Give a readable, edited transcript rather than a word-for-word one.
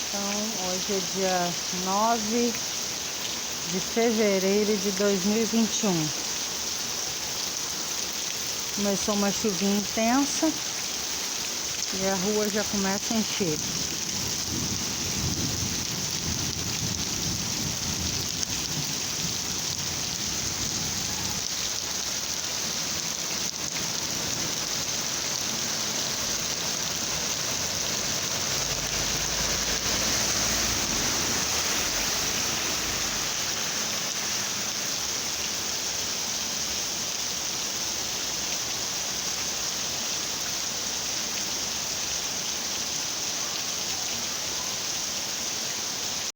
Então, hoje é dia 9 de fevereiro de 2021. Começou uma chuvinha intensa e a rua já começa a encher.